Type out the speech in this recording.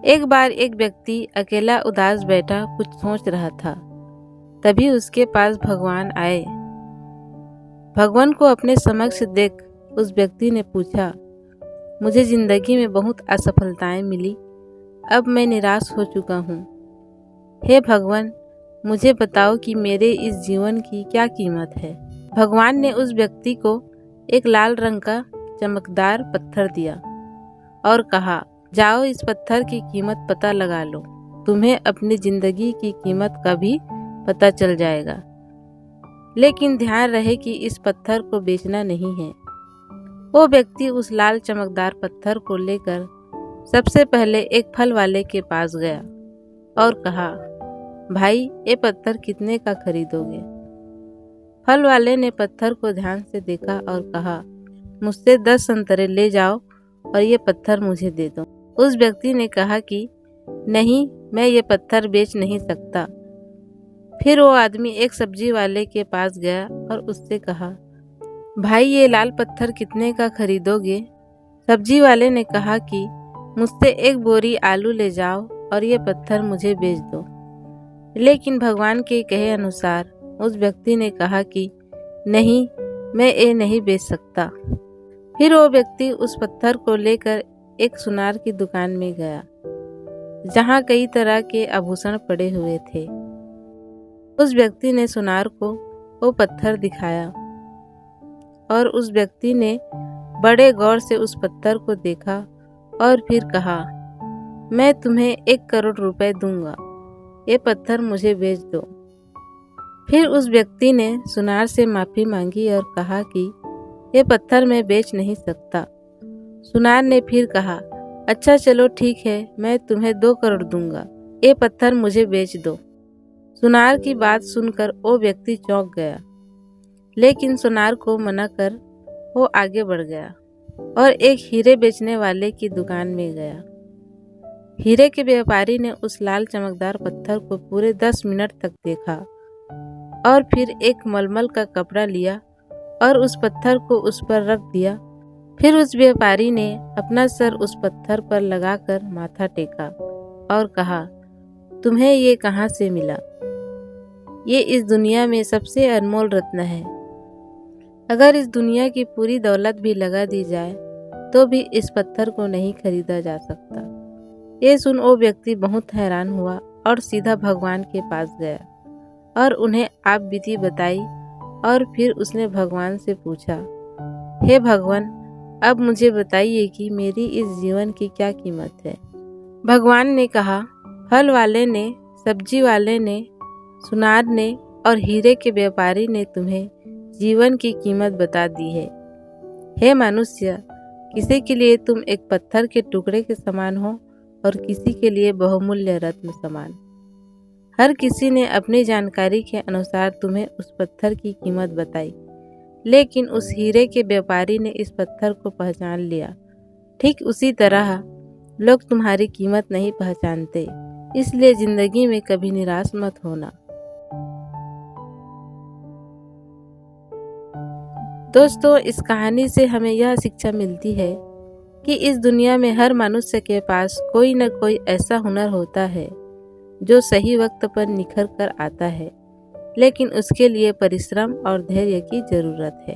एक बार एक व्यक्ति अकेला उदास बैठा कुछ सोच रहा था। तभी उसके पास भगवान आए। भगवान को अपने समक्ष देख उस व्यक्ति ने पूछा, मुझे जिंदगी में बहुत असफलताएं मिली, अब मैं निराश हो चुका हूँ। हे भगवान, मुझे बताओ कि मेरे इस जीवन की क्या कीमत है। भगवान ने उस व्यक्ति को एक लाल रंग का चमकदार पत्थर दिया और कहा, जाओ इस पत्थर की कीमत पता लगा लो, तुम्हें अपनी जिंदगी की कीमत का भी पता चल जाएगा। लेकिन ध्यान रहे कि इस पत्थर को बेचना नहीं है। वो व्यक्ति उस लाल चमकदार पत्थर को लेकर सबसे पहले एक फल वाले के पास गया और कहा, भाई ये पत्थर कितने का खरीदोगे। फल वाले ने पत्थर को ध्यान से देखा और कहा, मुझसे 10 संतरे ले जाओ और ये पत्थर मुझे दे दो। उस व्यक्ति ने कहा कि नहीं, मैं ये पत्थर बेच नहीं सकता। फिर वो आदमी एक सब्जी वाले के पास गया और उससे कहा, भाई ये लाल पत्थर कितने का खरीदोगे। सब्जी वाले ने कहा कि मुझसे एक बोरी आलू ले जाओ और ये पत्थर मुझे बेच दो। लेकिन भगवान के कहे अनुसार उस व्यक्ति ने कहा कि नहीं, मैं ये नहीं बेच सकता। फिर वो व्यक्ति उस पत्थर को लेकर एक सुनार की दुकान में गया, जहाँ कई तरह के आभूषण पड़े हुए थे। उस व्यक्ति ने सुनार को वो पत्थर दिखाया और उस व्यक्ति ने बड़े गौर से उस पत्थर को देखा और फिर कहा, मैं तुम्हें 1 करोड़ रुपए दूंगा, ये पत्थर मुझे बेच दो। फिर उस व्यक्ति ने सुनार से माफी मांगी और कहा कि ये पत्थर मैं बेच नहीं सकता। सुनार ने फिर कहा, अच्छा चलो ठीक है, मैं तुम्हें 2 करोड़ दूंगा, ये पत्थर मुझे बेच दो। सुनार की बात सुनकर वो व्यक्ति चौंक गया, लेकिन सुनार को मना कर वो आगे बढ़ गया और एक हीरे बेचने वाले की दुकान में गया। हीरे के व्यापारी ने उस लाल चमकदार पत्थर को पूरे 10 मिनट तक देखा और फिर एक मलमल का कपड़ा लिया और उस पत्थर को उस पर रख दिया। फिर उस व्यापारी ने अपना सर उस पत्थर पर लगाकर माथा टेका और कहा, तुम्हें ये कहाँ से मिला। ये इस दुनिया में सबसे अनमोल रत्न है। अगर इस दुनिया की पूरी दौलत भी लगा दी जाए तो भी इस पत्थर को नहीं खरीदा जा सकता। ये सुन वो व्यक्ति बहुत हैरान हुआ और सीधा भगवान के पास गया और उन्हें आप बीती बताई और फिर उसने भगवान से पूछा, हे भगवान, अब मुझे बताइए कि मेरी इस जीवन की क्या कीमत है। भगवान ने कहा, फल वाले ने, सब्जी वाले ने, सुनार ने और हीरे के व्यापारी ने तुम्हें जीवन की कीमत बता दी है। हे मनुष्य, किसी के लिए तुम एक पत्थर के टुकड़े के समान हो और किसी के लिए बहुमूल्य रत्न समान। हर किसी ने अपनी जानकारी के अनुसार तुम्हें उस पत्थर की कीमत बताई, लेकिन उस हीरे के व्यापारी ने इस पत्थर को पहचान लिया। ठीक उसी तरह लोग तुम्हारी कीमत नहीं पहचानते, इसलिए जिंदगी में कभी निराश मत होना। दोस्तों, इस कहानी से हमें यह शिक्षा मिलती है कि इस दुनिया में हर मनुष्य के पास कोई न कोई ऐसा हुनर होता है जो सही वक्त पर निखर कर आता है, लेकिन उसके लिए परिश्रम और धैर्य की जरूरत है।